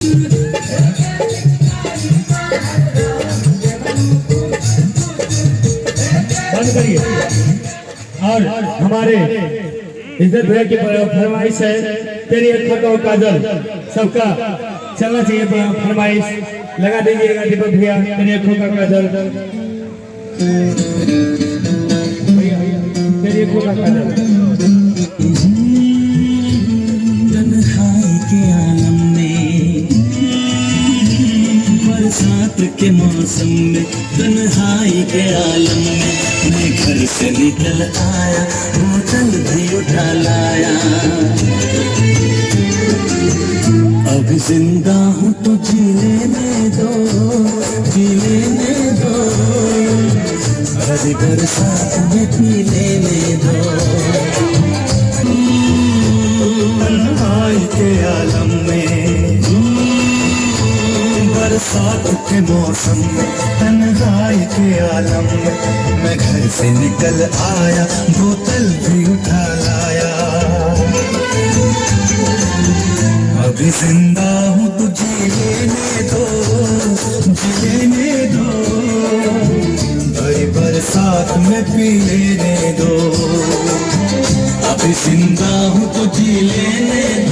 बंद करिए। और हमारे इज्जत भैया की फरमाइश है, तेरी अखा का काजल सबका चलना चाहिए। फरमाइश लगा दीजिएगा दीपक भैया, तेरी अखों का काजल, तेरी अखों का काजल। तन्हाई के आलम में, बरसात के मौसम में, तन्हाई के आलम में मैं घर से निकल आया, बोतल भी उठा लाया। अब जिंदा हूँ तो जी लेने दो, जी लेने दो, भरी बरसात में पी लेने दो। तन्हाई के आलम में, बरसात के मौसम में, तन्हाई के आलम में मैं घर से निकल आया, बोतल भी उठा लाया। अभी जिंदा हूँ तो जी लेने दो, जी लेने दो, भरी बरसात में पी लेने दो। अभी जिंदा हूँ तो जी लेने दो।